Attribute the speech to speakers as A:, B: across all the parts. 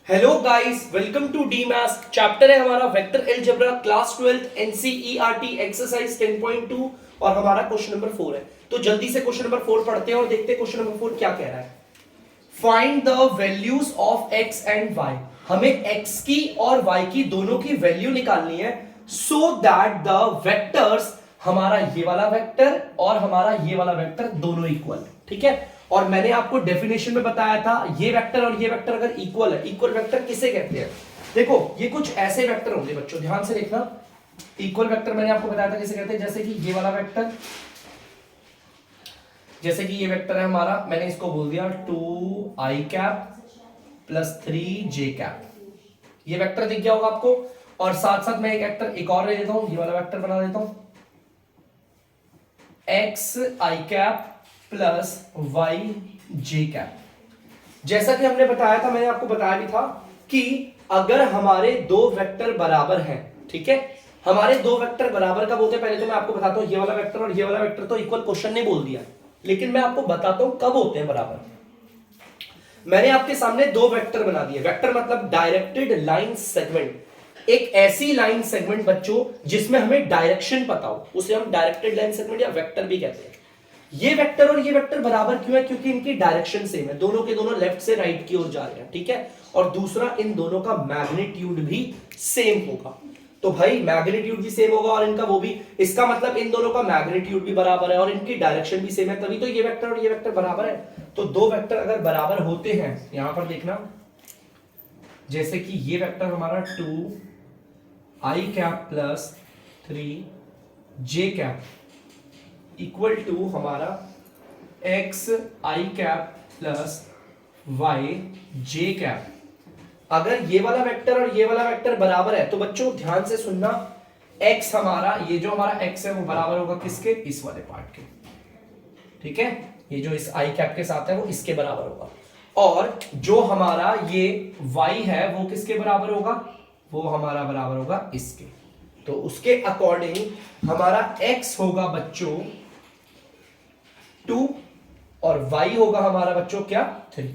A: Hello guys, welcome to the maths. Chapter है हमारा vector algebra, class 12 NCERT exercise 10.2 और हमारा क्वेश्चन नंबर 4 है। तो जल्दी से क्वेश्चन नंबर 4 पढ़ते हैं और देखते हैं क्वेश्चन नंबर 4 क्या कह रहा है। Find the values of x and y. हमें एक्स की और वाई की दोनों की वैल्यू निकालनी है सो दैट द वेक्टर्स, हमारा ये वाला वेक्टर और हमारा ये वाला वेक्टर दोनों इक्वल है। ठीक है, और मैंने आपको डेफिनेशन में बताया था ये वेक्टर और ये वेक्टर अगर इक्वल है, इक्वल वेक्टर किसे कहते हैं। देखो ये कुछ ऐसे वेक्टर होंगे बच्चों, ध्यान से देखना। इक्वल वेक्टर मैंने आपको बताया था किसे कहते हैं, जैसे कि ये वाला वेक्टर, जैसे कि ये वेक्टर है हमारा, मैंने इसको बोल दिया 2i cap plus 3j cap. ये वेक्टर दिख गया होगा आपको। और साथ साथ मैं एक वेक्टर एक और ले लेता हूं, ये वाला वेक्टर बना देता हूं, xi cap plus y j cap. जैसा कि हमने बताया था, मैंने आपको बताया भी था कि अगर हमारे दो वेक्टर बराबर हैं, ठीक है, हमारे दो वेक्टर बराबर कब होते हैं, पहले तो मैं आपको बताता हूं ये वाला वेक्टर और ये वाला वेक्टर तो इक्वल क्वेश्चन ने बोल दिया, लेकिन मैं आपको बताता हूं कब होते हैं बराबर। मैंने आपके सामने दो वेक्टर बना दिए। वेक्टर मतलब डायरेक्टेड लाइन सेगमेंट, एक ऐसी लाइन सेगमेंट बच्चों जिसमें हमें डायरेक्शन पता हो, उसे हम डायरेक्टेड लाइन सेगमेंट या वेक्टर भी कहते हैं। ये वेक्टर और ये वेक्टर बराबर क्यों है, क्योंकि इनकी डायरेक्शन सेम है, दोनों के दोनों लेफ्ट से राइट की ओर जा रहे हैं। ठीक है, और दूसरा इन दोनों का मैग्नीट्यूड भी सेम होगा। तो भाई मैग्नीट्यूड भी सेम होगा और इनका वो भी, इसका मतलब इन दोनों का मैग्नीट्यूड भी बराबर है और इनकी डायरेक्शन भी सेम है, तभी तो ये वेक्टर और ये वेक्टर बराबर है। तो दो वेक्टर अगर बराबर होते हैं, यहां पर देखना, जैसे कि ये वेक्टर हमारा 2i cap plus 3j cap equal to हमारा x i cap plus y j cap. अगर ये वाला वेक्टर और ये वाला वेक्टर बराबर है तो बच्चों ध्यान से सुनना, x हमारा, ये जो हमारा x है वो बराबर होगा किसके, इस वाले पार्ट के। ठीक है, ये जो इस आई कैप के साथ है वो इसके बराबर होगा, और जो हमारा ये y है वो किसके बराबर होगा, वो हमारा बराबर होगा इसके। तो उसके अकॉर्डिंग हमारा x होगा बच्चों 2 और y होगा हमारा बच्चों क्या, 3।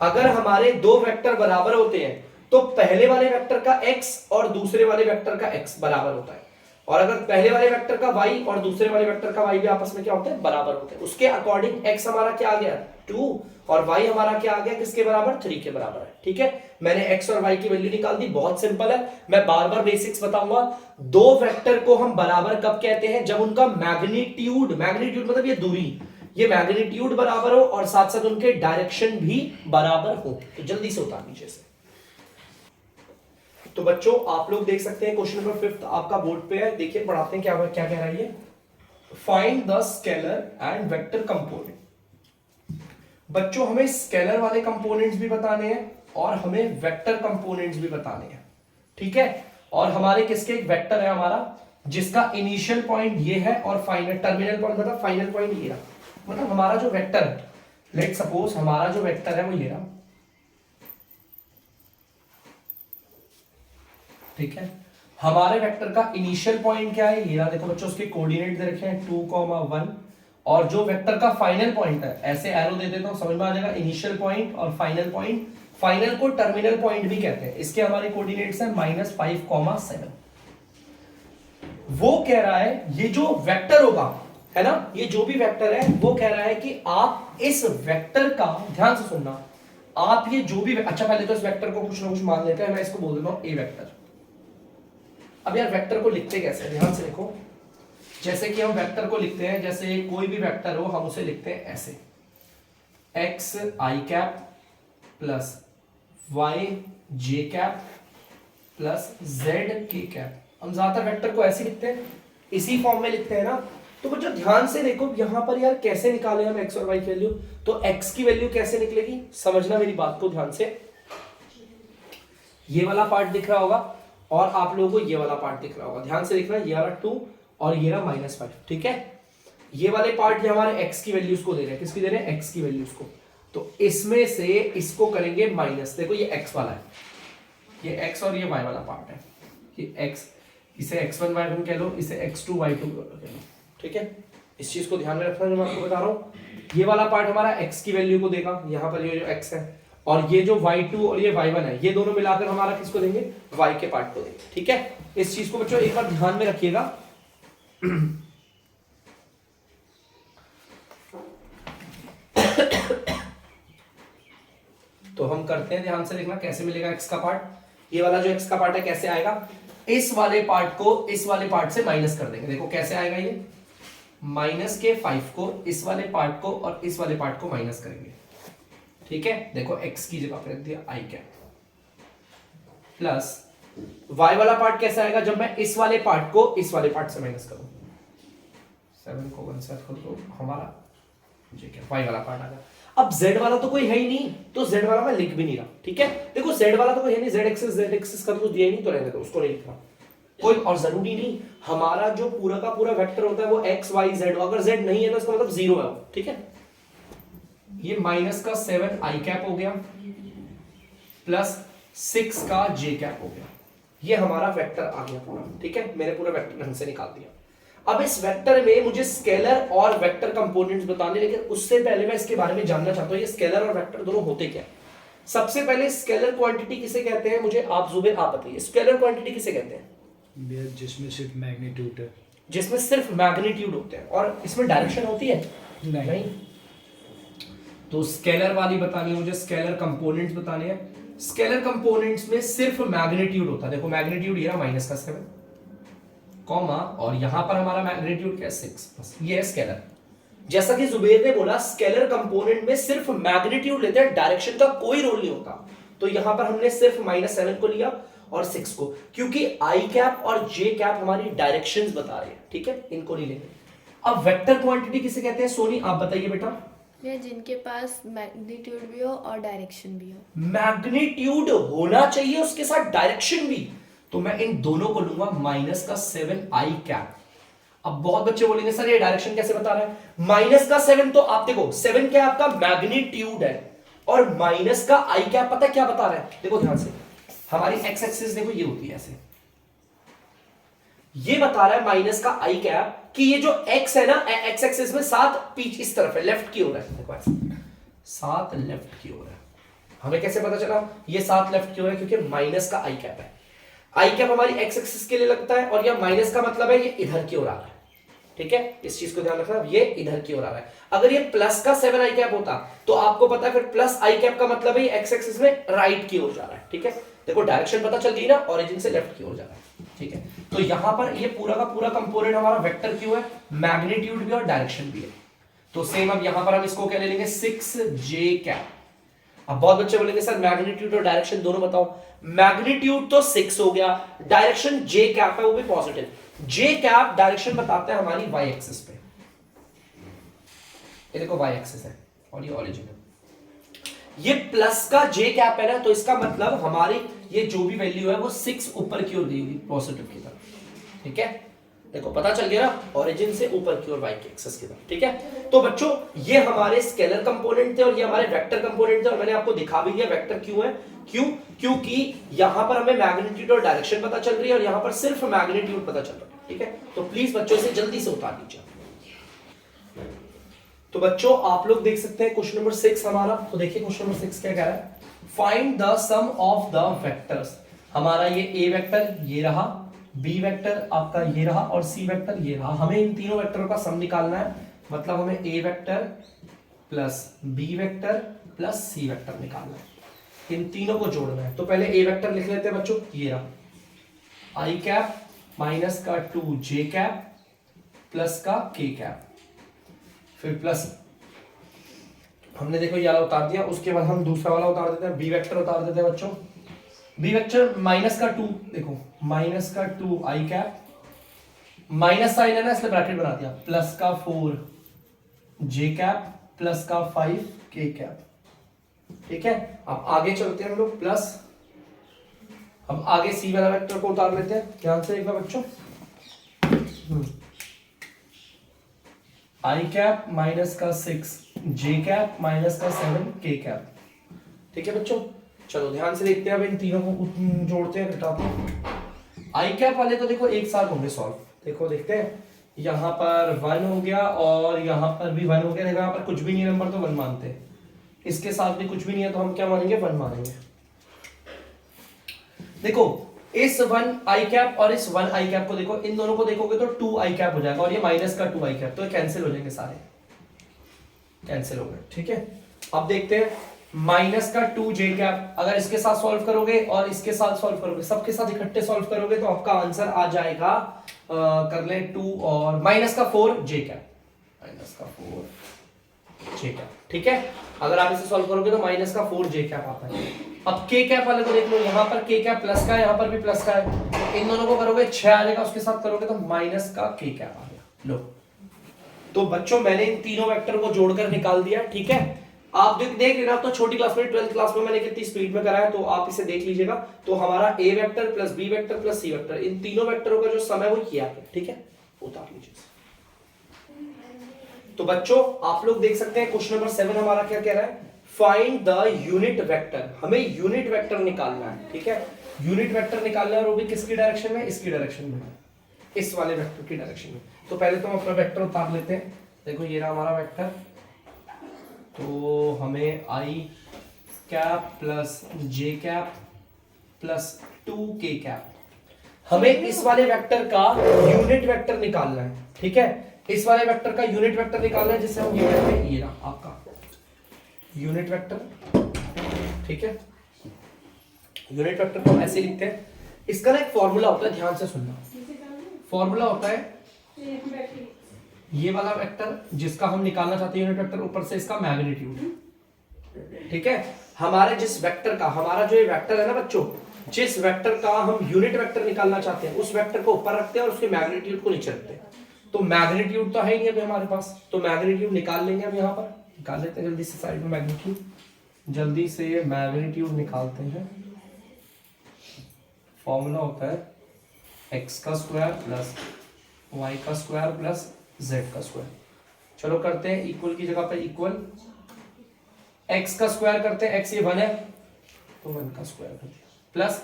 A: अगर हमारे दो वेक्टर बराबर होते हैं तो पहले वाले वेक्टर का x और दूसरे वाले वेक्टर का x बराबर होता है, और अगर पहले वाले वेक्टर का y और दूसरे वाले वेक्टर का y भी आपस में क्या होते हैं, बराबर होते हैं। उसके अकॉर्डिंग x हमारा क्या आ गया, 2, और y हमारा क्या आ गया, किसके बराबर, 3 के बराबर है। ठीक है, मैंने x और y की वैल्यू निकाल दी, बहुत सिंपल है। मैं बार बार बेसिक्स बताऊंगा। दो वेक्टर को हम बराबर कब कहते हैं, जब उनका मैग्नीट्यूड, मैग्नीट्यूड मतलब ये दूरी, ये मैग्नीट्यूड बराबर हो और साथ साथ उनके डायरेक्शन भी बराबर हो। तो जल्दी से उतार नीचे से। तो बच्चों आप लोग देख सकते हैं क्वेश्चन नंबर 5 आपका बोर्ड पे है, देखिए पढ़ाते हैं क्या क्या कह रहा है ये। Find the scalar and vector component. बच्चों हमें स्केलर वाले कंपोनेंट्स भी बताने हैं और हमें वेक्टर कंपोनेंट्स भी बताने हैं। ठीक है, और हमारे किसके, एक वेक्टर है हमारा जिसका इनिशियल पॉइंट ये है और फाइनल, टर्मिनल पॉइंट मतलब फाइनल पॉइंट ये रहा। मतलब हमारा जो वेक्टर है, लेट सपोज हमारा जो वेक्टर है वो ये रहा। ठीक है, हमारे वेक्टर का इनिशियल पॉइंट क्या है, ये रहा। देखो बच्चों उसके कोऑर्डिनेट दे रखे हैं 2, 1, और जो वेक्टर का फाइनल पॉइंट है, ऐसे एरो दे देता हूं, समझ में आ जाएगा, इनिशियल पॉइंट और फाइनल पॉइंट। फाइनल को टर्मिनल पॉइंट भी कहते हैं। इसके हमारे कोऑर्डिनेट्स हैं -5, 7। वो कह रहा है ये जो वेक्टर होगा, है ना, ये जो भी वेक्टर है वो कह रहा है कि आप इस वेक्टर का, ध्यान से सुनना, आप ये जो भी, अच्छा पहले तो इस वेक्टर को कुछ ना कुछ मान लेते हैं। मैं इसको बोल देता हूं ए वेक्टर। अब यार वेक्टर को लिखते कैसे, ध्यान से देखो। जैसे कि हम वेक्टर को लिखते हैं, जैसे कोई भी वेक्टर हो हम उसे लिखते हैं ऐसे, x i cap plus y j cap plus Z के कैप। हम ज्यादातर वेक्टर को ऐसे लिखते हैं, इसी फॉर्म में लिखते हैं ना। तो बच्चों ध्यान से देखो यहां पर यार कैसे निकाले हम एक्स और वाई की वैल्यू। तो एक्स की वैल्यू कैसे निकलेगी, समझना मेरी बात को ध्यान से। ये वाला पार्ट दिख रहा होगा और आप लोगों को ये वाला पार्ट दिख रहा होगा, ध्यान से देखना, ये वाला 2 और ये रहा -5। ठीक है, ये वाले पार्ट ये हमारे x की वैल्यूज को दे रहे हैं, किसकी दे रहे हैं, x की वैल्यूज को। तो इसमें से इसको करेंगे माइनस। देखो ये x वाला है, ये x और ये y वाला पार्ट है, ये x, इसे x1 y1 कह लो, इसे x2 y2 कह लो। ठीक है, इस चीज को ध्यान में रखना जो मैं आपको बता रहा हूं। ये वाला पार्ट हमारा x की वैल्यू को देगा, यहां पर ये जो x है, और ये जो y2 और ये y1 है, ये दोनों मिलाकर हमारा किसको देंगे, y के पार्ट को देंगे। ठीक है, इस चीज को बच्चों एक बार ध्यान में रखिएगा। तो हम करते हैं, ध्यान से देखना कैसे मिलेगा x का पार्ट। ये वाला जो x का पार्ट है कैसे आएगा, इस वाले पार्ट को इस वाले पार्ट से माइनस कर देंगे। देखो कैसे आएगा, ये माइनस के 5 को इस वाले पार्ट को और इस वाले पार्ट को माइनस करेंगे। ठीक है, देखो x की जगह पर रख दिया i कैप प्लस y वाला पार्ट कैसा आएगा, जब मैं इस वाले पार्ट को इस वाले पार्ट से माइनस करूं, 7 को 1 से कर दो, हमारा j कैप y वाला पार्ट आ गया। अब z वाला तो कोई है ही नहीं, तो z वाला मैं लिख भी नहीं रहा। ठीक है, देखो z वाला तो कोई है नहीं, z एक्सिस का तो दिया ही नहीं, तो रहने दो, उसको नहीं लिखना कोई। और जरूरी नहीं, हमारा जो पूरा का पूरा वेक्टर होता है वो x y z, अगर z नहीं है तो इसका मतलब 0 है। ठीक है, ये माइनस का 7 i कैप हो गया प्लस 6 का j कैप हो गया, ये हमारा वेक्टर आ गया पूरा। ठीक है, मैंने पूरा वेक्टर ढंग से निकाल दिया। अब इस वेक्टर में मुझे स्केलर और वेक्टर कंपोनेंट्स बताने, लेकिन उससे पहले मैं इसके बारे में जानना चाहता हूं, ये स्केलर और वेक्टर दोनों होते क्या है। सबसे पहले स्केलर क्वांटिटी किसे कहते हैं, मुझे आप जुबेर आप बताइए, स्केलर क्वांटिटी किसे कहते हैं?
B: जिसमें सिर्फ मैग्नीट्यूड है,
A: जिसमें सिर्फ मैग्नीट्यूड होते हैं और इसमें डायरेक्शन होती है
B: नहीं।
A: तो स्केलर वाली बतानी है मुझे, स्केलर कंपोनेंट्स बताने हैं। स्केलर कंपोनेंट्स में सिर्फ मैग्नीट्यूड होता है। देखो मैग्नीट्यूड ये रहा माइनस का 7 कॉमा, और यहां पर हमारा मैग्नीट्यूड क्या है 6, बस ये है स्केलर। जैसा कि जुबेर ने बोला, स्केलर कंपोनेंट में सिर्फ मैग्नीट्यूड लेते हैं, डायरेक्शन का कोई रोल नहीं होता। तो यहां पर हमने सिर्फ -7 को लिया और 6 को, क्योंकि आई कैप और जे कैप हमारी डायरेक्शंस बता रहे हैं। ठीक है, इनको नहीं लेंगे। अब वेक्टर क्वांटिटी किसे कहते हैं, सोनी आप बताइए बेटा।
C: ये जिनके पास मैग्नीट्यूड भी हो और डायरेक्शन भी हो।
A: मैग्नीट्यूड होना चाहिए उसके साथ डायरेक्शन भी, तो मैं इन दोनों को लूंगा माइनस का 7 आई कैप। अब बहुत बच्चे बोलेंगे सर ये डायरेक्शन कैसे बता रहा है, माइनस का 7 तो आप देखो 7 क्या आपका मैग्नीट्यूड है, और माइनस का आई कैप पता है क्या बता रहा है, देखो ध्यान से, हमारी एक्स एक्सिस देखो ये होती है ऐसे, ये बता रहा है माइनस का आई कैप कि ये जो x है ना, एक्स एक्सिस में 7 पीछ इस तरफ है, लेफ्ट की ओर है। देखो ऐसे 7 लेफ्ट की ओर है। हमें कैसे पता चला ये 7 लेफ्ट की ओर है, क्योंकि माइनस का आई कैप है। आई कैप हमारी एक्स एक्सिस के लिए लगता है, और यह माइनस का मतलब है ये इधर की ओर आ रहा है। ठीक है, इस चीज को ध्यान रखना, ये इधर की ओर आ रहा है। अगर ये प्लस का 7 आई कैप होता तो आपको पता है फिर प्लस आई कैप का मतलब है ये एक्स एक्सिस में राइट की ओर जा रहा है। ठीक है, देखो डायरेक्शन पता चल गई ना, ओरिजिन से लेफ्ट की ओर जा रहा है। ठीक है, तो यहां पर ये पूरा का पूरा कंपोनेंट हमारा वेक्टर क्यों है, मैग्नीट्यूड भी और डायरेक्शन भी है। तो सेम अब यहां पर हम इसको क्या ले लेंगे 6j कैप। अब बहुत बच्चे बोलेंगे सर मैग्नीट्यूड और डायरेक्शन दोनों बताओ। मैग्नीट्यूड तो 6 हो गया, डायरेक्शन j कैप है वो भी पॉजिटिव। j कैप डायरेक्शन बताता है हमारी y एक्सिस पे, ये देखो y एक्सिस है और ये ओरिजिन है। ये प्लस का j कैप है ना, तो इसका मतलब हमारी ये जो भी वैल्यू है वो 6 ऊपर की ओर दी हुई पॉजिटिव की तरफ। ठीक है, देखो पता चल गया ना, ओरिजिन से ऊपर की ओर y की एक्सिस की तरफ। ठीक है, तो बच्चों ये हमारे स्केलर कंपोनेंट थे और ये हमारे वेक्टर कंपोनेंट थे, और मैंने आपको दिखा भी दिया वेक्टर क्यों है। क्योंकि यहां पर हमें मैग्नीट्यूड और डायरेक्शन पता चल रही है और यहां पर सिर्फ मैग्नीट्यूड पता चल रहा है। ठीक है, तो प्लीज बच्चों इसे जल्दी से उतार लीजिए। तो बच्चों आप लोग देख सकते हैं क्वेश्चन नंबर 6 हमारा, तो देखिए क्वेश्चन नंबर 6 क्या कह रहा है, find the sum of the vectors. हमारा ये ए वेक्टर ये रहा, बी वेक्टर आपका ये रहा, और सी वेक्टर ये रहा। हमें इन तीनों वेक्टरों का सम निकालना है, मतलब हमें A vector plus B vector plus C vector निकालना है, इन तीनों को जोड़ना है। तो पहले ए वेक्टर लिख लेते हैं बच्चों, ये रहा आई कैप माइनस का 2j कैप प्लस का k कैप, फिर प्लस हमने देखो ये वाला उतार दिया, उसके बाद हम दूसरा वाला उतार देते हैं, बी वेक्टर उतार देते हैं बच्चों। बी वेक्टर माइनस का 2, देखो माइनस का 2 आई कैप, माइनस साइन है ना इसलिए ब्रैकेट बना दिया, प्लस का 4j कैप प्लस का 5k कैप। ठीक है, अब आगे चलते हैं हम लोग, प्लस अब आगे सी वाला वेक्टर को उतार लेते हैं, ध्यान से एक बार बच्चों, आई कैप माइनस का 6j कैप माइनस का 7k कैप। ठीक है बच्चों, चलो ध्यान से देखते हैं, अब इन तीनों को जोड़ते हैं, घटाते हैं। आई कैप वाले तो देखो एक साथ होंगे सॉल्व, देखो देखते हैं, यहां पर 1 हो गया और यहां पर भी 1 हो गया, देखो यहां पर कुछ भी नहीं नंबर तो 1 मानते हैं। इसके साथ भी कुछ भी नहीं है तो हम क्या मानेंगे 1 मानेंगे। देखो इस 1 आई कैप और इस 1 आई कैप को देखो, इन दोनों को देखोगे तो 2 आई कैप हो जाएगा और ये माइनस का 2 आई कैप, तो ये कैंसिल हो जाएंगे, सारे कैंसिल हो गए। ठीक है, अब देखते हैं माइनस का 2 जे कैप, अगर इसके साथ सॉल्व करोगे और इसके साथ सॉल्व करोगे, सबके साथ इकट्ठे सॉल्व करोगे तो आपका आंसर आ जाएगा कर ले 2 और माइनस का 4 जे कैप, माइनस का 4 जे कैप। ठीक है, अगर आप इसे सॉल्व करोगे तो माइनस का 4 जे कैप आता है। अब के कैप वाले को देख लो, यहाँ पर के कैप प्लस का है, यहाँ पर भी प्लस का है, तो इन दोनों को करोगे 6 आ जाएगा, उसके साथ करोगे तो माइनस का के कैप आ गया। लो, तो बच्चों मैंने इन तीनों वेक्टर को जोड़कर निकाल दिया। ठीक है, आप देख लेना, तो छोटी क्लास में 12th क्लास में मैंने कितनी स्पीड में कराया, तो आप इसे देख लीजिएगा। तो हमारा A vector plus B vector plus C vector, इन तीनों वेक्टरों का जो समय वो किया है। ठीक है, उतार लीजिए। तो बच्चों आप लोग देख सकते हैं क्वेश्चन नंबर 7 हमारा क्या कह रहा है, फाइंड द यूनिट वेक्टर, हमें यूनिट वेक्टर निकालना है। ठीक है, यूनिट वेक्टर निकालना है और वो भी किसकी डायरेक्शन में, इसकी डायरेक्शन में, इस वाले वेक्टर की डायरेक्शन में। तो पहले तो हम अपना वेक्टर उतार लेते हैं। देखो ये रहा हमारा वेक्टर, तो हमें आई कैप प्लस जे कैप प्लस 2 के कैप, हमें इस वाले वेक्टर का यूनिट वेक्टर निकालना है। ठीक है, इस वाले वेक्टर का यूनिट वेक्टर निकालना है, जिसे हम ये कहते हैं, ये रहा आपका यूनिट वेक्टर। ठीक है, यूनिट वेक्टर को हम ऐसे लिखते हैं, इसका ना एक फॉर्मूला होता है, ध्यान से सुनना। फॉर्मूला होता है ये वाला वेक्टर जिसका हम निकालना चाहते हैं यूनिट वेक्टर, ऊपर से इसका मैग्नीट्यूड। ठीक है, हमारे जिस वेक्टर का, हमारा जो ये वेक्टर है ना बच्चों, जिस वेक्टर का हम यूनिट वेक्टर निकालना चाहते हैं, उस वेक्टर को ऊपर रखते हैं और उसके मैग्नीट्यूड को नीचे रखते हैं। तो मैग्नीट्यूड तो है ही नहीं अभी हमारे पास, तो मैग्नीट्यूड निकाल लेंगे हम, यहाँ पर निकाल लेते हैं जल्दी से, साइड में मैग्नीट्यूड, जल्दी से मैग्नीट्यूड निकालते हैं। फॉर्मूला होता है x का स्क्वायर प्लस y का स्क्वायर प्लस z का स्क्वायर। चलो करते हैं, इक्वल की जगह पर इक्वल, x का स्क्वायर करते हैं, x ये 1 है तो 1 का स्क्वायर कर दिया, प्लस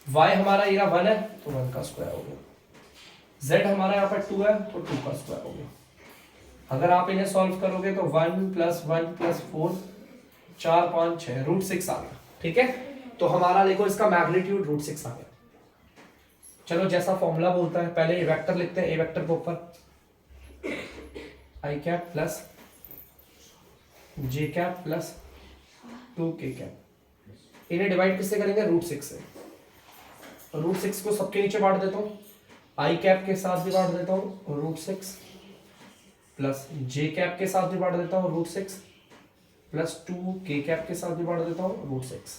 A: y हमारा ये 1 है तो 1 का स्क्वायर हो गया, z हमारा यहाँ पर 2 है तो 2 का स्क्वायर हो गया। अगर आप इन्हें सॉल्व करोगे तो 1 प्लस 1 प्लस 4 4 5 6 √6 आ गया। ठीक है, तो हमारा देखो इसका मैग्नीट्यूड √6 आ गया। चलो जैसा फॉर्मूला बोलता है, पहले ये वेक्टर लिखते हैं, ए वेक्टर के ऊपर आई कैप प्लस जे कैप प्लस 2 के कैप, इन्हें डिवाइड किससे करेंगे, √6 से। √6 को सबके नीचे बांट देता हूँ, आई कैप के साथ भी बांट देता हूँ √6 प्लस जे कैप के साथ भी बांट देता हूँ √6 प्लस 2 के कैप के साथ भी बांट देता हूँ √6।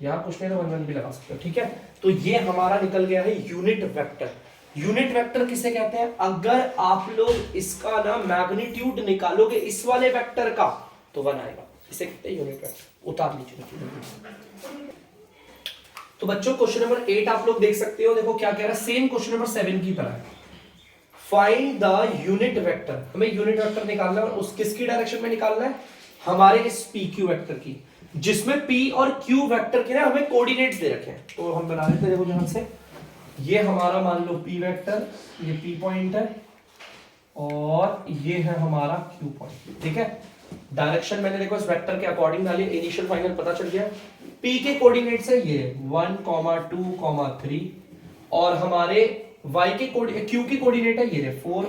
A: यहाँ कुछ नहीं तो 1 1 भी लगा सकते हो। ठीक है, तो ये हमारा निकल गया है यूनिट वेक्टर। यूनिट वेक्टर किसे कहते हैं, अगर आप लोग इसका ना मैग्नीट्यूड निकालोगे इस वाले वेक्टर का तो 1 आएगा, इसे कहते हैं यूनिट वेक्टर। उतार लीजिए। तो बच्चों क्वेश्चन नंबर 8 आप लोग देख सकते हो, देखो क्या कह रहा है, सेम क्वेश्चन नंबर 7 की तरह है। फाइंड द यूनिट वेक्टर, हमें यूनिट वेक्टर निकालना है और उस किसकी डायरेक्शन में निकालना है, हमारे इस पी क्यू वेक्टर की, जिसमें पी और क्यू वेक्टर के ना हमें कोऑर्डिनेट्स दे रखे हैं। तो हम बना लेते हैं, देखो ध्यान से, ये हमारा मान लो पी वेक्टर, ये पी पॉइंट है और ये है हमारा क्यू पॉइंट। ठीक है, डायरेक्शन मैंने देखो इस वेक्टर के अकॉर्डिंग डाली, इनिशियल फाइनल पता चल गया। पी के कोऑर्डिनेट्स है ये 1, 2, 3 और हमारे y के क्यू की कोऑर्डिनेट है ये 4,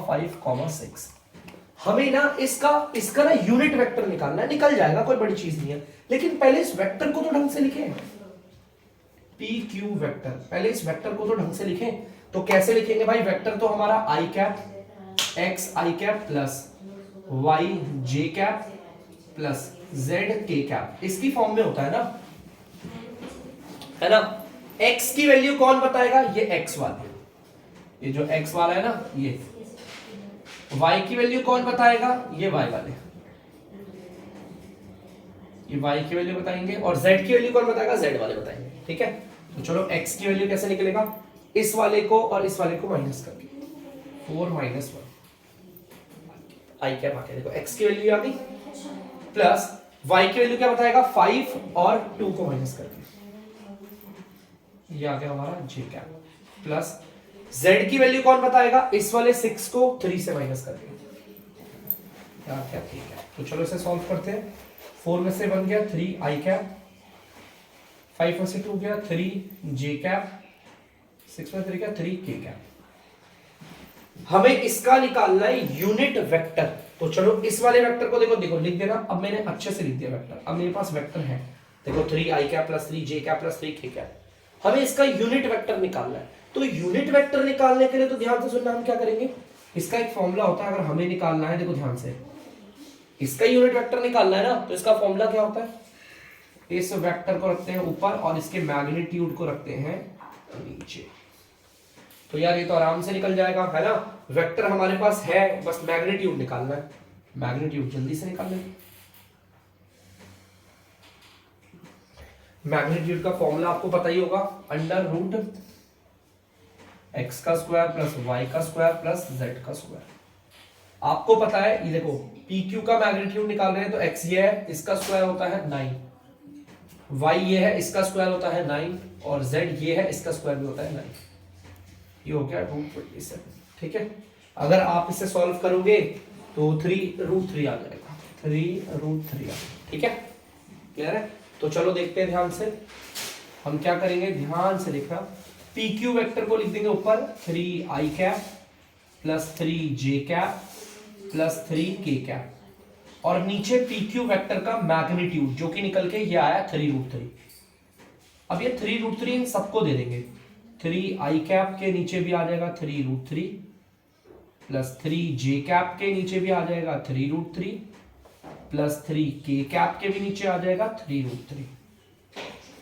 A: 5, 6। हमें ना इसका ना यूनिट वेक्टर निकालना है, निकल जाएगा, कोई बड़ी चीज नहीं है, लेकिन पहले इस वेक्टर को तो ढंग से लिखें, पी क्यू वेक्टर, पहले इस वेक्टर को तो ढंग से लिखें। तो कैसे लिखेंगे भाई, वेक्टर तो हमारा आई cap x i cap plus y j cap plus Z के कैप, इसकी फॉर्म में होता है ना, x की वैल्यू कौन बताएगा, ये x वाला, ये जो x वाला है ना, ये y की वैल्यू कौन बताएगा, ये y वाले, ये y की वैल्यू बताएंगे, और z की वैल्यू कौन बताएगा, z वाले बताएंगे। ठीक है, तो चलो x की वैल्यू कैसे निकलेगा, इस वाले को और इस वाले को माइनस करके 4 - 1 आई कैप आके देखो x की वैल्यू आ गई, प्लस y की वैल्यू क्या बताएगा, 5 और 2 को माइनस करके ये आ गया हमारा j कैप, प्लस z की वैल्यू कौन बताएगा, इस वाले 6 को 3 से माइनस करके, क्या ठीक है। तो चलो इसे सॉल्व करते हैं। 4 में से 1 गया 3 आई कैप, 5 में से 2 गया 3 जे कैप, 6 में 3 गया 3 के कैप। हमें इसका निकालना है यूनिट वेक्टर। तो चलो इस वाले वेक्टर को देखो लिख देना। अब मैंने अच्छे से लिख दिया वेक्टर। अब मेरे पास वेक्टर है, देखो 3 आई कैप प्लस 3 जे कैप प्लस 3 के कैप। हमें इसका यूनिट वेक्टर निकालना है। तो यूनिट वेक्टर निकालने के लिए तो ध्यान से सुनना, हम क्या करेंगे, इसका एक फॉर्मूला होता है। अगर हमें निकालना है, देखो ध्यान से, इसका यूनिट वेक्टर निकालना है ना, तो इसका फॉर्मूला क्या होता है, इस वेक्टर को रखते हैं ऊपर और इसके मैग्नीट्यूड को रखते हैं नीचे। तो यार ये तो आराम से निकल जाएगा, है ना। वेक्टर हमारे पास है, बस मैग्नीट्यूड निकालना है। मैग्नीट्यूड जल्दी से निकाल लेंगे। मैग्नीट्यूड का फॉर्मूला आपको पता ही होगा, अंडर रूट एक्स का स्क्वायर प्लस वाई का स्क्वायर प्लस जेड का स्क्वायर। आपको पता है, ये देखो पी क्यू का मैग्नीट्यूड निकाल रहे हैं तो एक्स ये है, इसका स्क्वायर होता है 9, वाई ये है, इसका स्क्वायर होता है 9, और जेड ये है, इसका स्क्वायर भी होता है 9। ये हो गया √27। ठीक है, अगर आप इसे सॉल्व करोगे तो 3√3 आ जाएगा, 3√3 आ। ठीक है, क्लियर है। तो चलो देखते हैं ध्यान से, हम क्या करेंगे, ध्यान से देखना। पी क्यू वेक्टर को लिख देंगे ऊपर 3 आई कैप प्लस 3 जे कैप प्लस 3 के कैप, और नीचे पी क्यू वेक्टर का मैग्नीट्यूड जो कि निकल के ये आया 3√3। अब ये 3√3 इन सबको दे देंगे। 3 आई कैप के नीचे भी आ जाएगा 3√3 प्लस 3 जे कैप के नीचे भी आ जाएगा 3√3 प्लस 3 के कैप के भी नीचे आ जाएगा 3√3।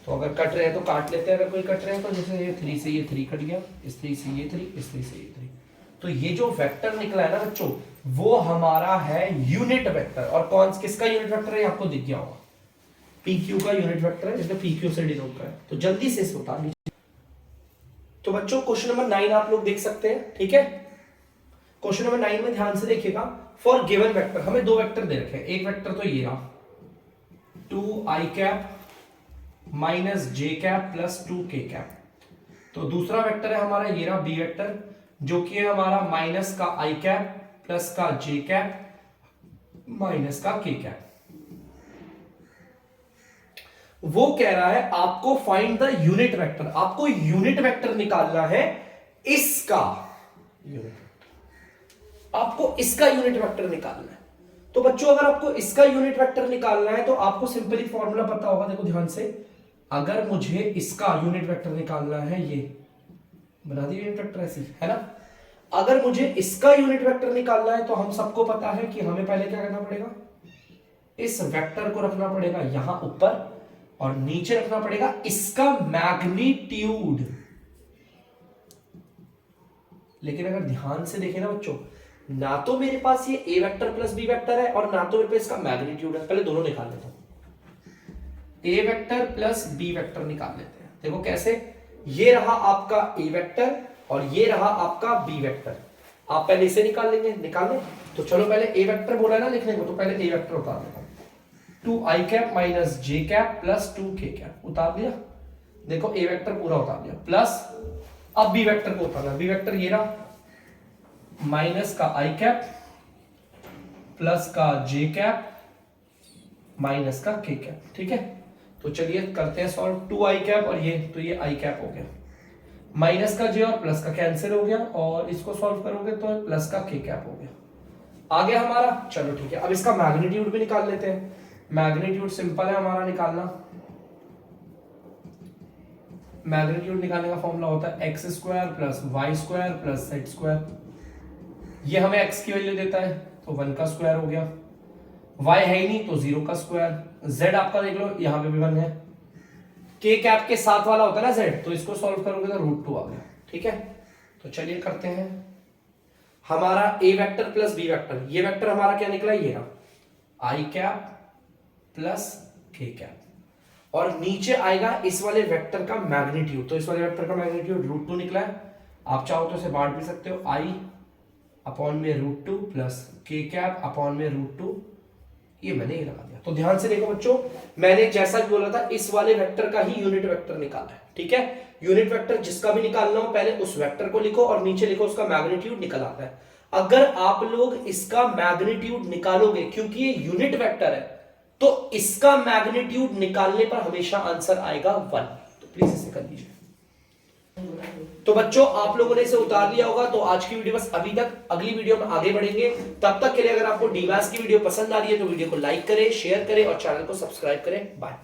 A: तो अगर कट रहे हैं तो काट लेते हैं, अगर कोई कट रहे हैं तो, जैसे ये 3 से ये 3 कट गया, इस 3 से ये 3, इस 3 से ये 3। तो ये जो वेक्टर निकला है ना बच्चों, वो हमारा है यूनिट वेक्टर। और कौन किसका यूनिट वेक्टर है, आपको दिख गया होगा, पी क्यू का यूनिट वेक्टर है, जिसमें पी क्यू से डिनोट करें। तो जल्दी से इसे उतार लीजिए। तो बच्चों क्वेश्चन नंबर 9 आप लोग देख सकते हैं। ठीक है, क्वेश्चन नंबर 9 में ध्यान से देखिएगा। फॉर गिवन वेक्टर, हमें दो वेक्टर दे रखे हैं। एक वेक्टर तो ये रहा 2 आई कैप माइनस जे कैप प्लस 2 के कैप। तो दूसरा वेक्टर है हमारा ये रहा बी वेक्टर, जो कि है हमारा माइनस का आई कैप प्लस का जे कैप माइनस का के कैप। वो कह रहा है आपको फाइंड द यूनिट वेक्टर, आपको यूनिट वेक्टर निकालना है इसका यूनिट, आपको इसका यूनिट वेक्टर निकालना है। तो बच्चों अगर आपको इसका यूनिट वेक्टर निकालना है तो आपको सिंपली फॉर्मूला पता होगा, देखो ध्यान से। अगर मुझे इसका यूनिट वेक्टर निकालना है, ये बना दी यूनिट वेक्टर ऐसी, है ना। अगर मुझे इसका यूनिट वेक्टर निकालना है तो हम सबको पता है कि हमें पहले क्या करना पड़ेगा, इस वेक्टर को रखना पड़ेगा यहां ऊपर और नीचे रखना पड़ेगा इसका मैग्नीट्यूड। लेकिन अगर ध्यान से देखें ना बच्चों, ना तो मेरे पास ये ए वेक्टर प्लस बी वेक्टर है और ना तो मेरे पास इसका मैग्नीट्यूड है। पहले दोनों निकाल लेता हूं, ए वेक्टर प्लस बी वेक्टर निकाल लेते हैं। देखो कैसे, ये रहा आपका ए वेक्टर और ये रहा आपका बी वेक्टर। आप पहले इसे निकाल लेंगे, निकाल लें। तो चलो पहले ए वेक्टर बोला है ना लिखने को, तो पहले ए वेक्टर उतार देता हूं। 2 आई कैप माइनस जे कैप प्लस 2 के कैप उतार दिया। देखो ए वेक्टर पूरा उतार दिया, प्लस अब बी वेक्टर को उतारना। बी वेक्टर ये रहा माइनस का आई कैप प्लस का जे कैप माइनस का के कैप। ठीक है, तो चलिए करते हैं सॉल्व। 2 आई कैप और ये, तो ये आई कैप हो गया, माइनस का जे और प्लस का कैंसिल हो गया, और इसको सॉल्व करोगे तो प्लस का के कैप हो गया। आ गया हमारा, चलो ठीक है। अब इसका मैग्नीट्यूड भी निकाल लेते हैं। मैग्नीट्यूड सिंपल है हमारा निकालना। मैग्नीट्यूड निकालने का फॉर्मूला होता है x square plus y square plus z square. ये हमें एक्स की वैल्यू देता है तो 1 का स्क्वायर हो गया, y है ही नहीं तो 0 का स्क्वायर, z आपका देख लो यहां पे भी 1 है, k कैप के साथ वाला होता है ना z, तो इसको सॉल्व करोगे तो √2 आ गया। ठीक है, तो चलिए करते हैं। हमारा a vector plus b vector, ये वेक्टर हमारा क्या निकला, ये रहा i cap plus k cap, और नीचे आएगा इस वाले वेक्टर का मैग्नीट्यूड। तो इस वाले वेक्टर का मैग्नीट्यूड √2 निकला है। आप चाहो तो इसे बांट भी सकते हो, i अपॉन में √2 प्लस के कैप अपॉन में √2, ये मैंने ये लगा दिया। तो ध्यान से देखो बच्चों, मैंने जैसा कि बोला था इस वाले वेक्टर का ही यूनिट वेक्टर निकाला है। ठीक है, यूनिट वेक्टर जिसका भी निकालना हो पहले उस वेक्टर को लिखो और नीचे लिखो उसका मैग्नीट्यूड निकल आता है। अगर आप लोग इसका मैग्नीट्यूड निकालोगे, क्योंकि ये यूनिट वेक्टर है, तो इसका मैग्नीट्यूड निकालने पर हमेशा आंसर आएगा 1। तो प्लीज इसे कर लीजिए। तो बच्चों आप लोगों ने इसे उतार लिया होगा। तो आज की वीडियो बस अभी तक, अगली वीडियो में आगे बढ़ेंगे। तब तक के लिए अगर आपको डीमैथ्स की वीडियो पसंद आ रही है तो वीडियो को लाइक करें, शेयर करें और चैनल को सब्सक्राइब करें। बाय।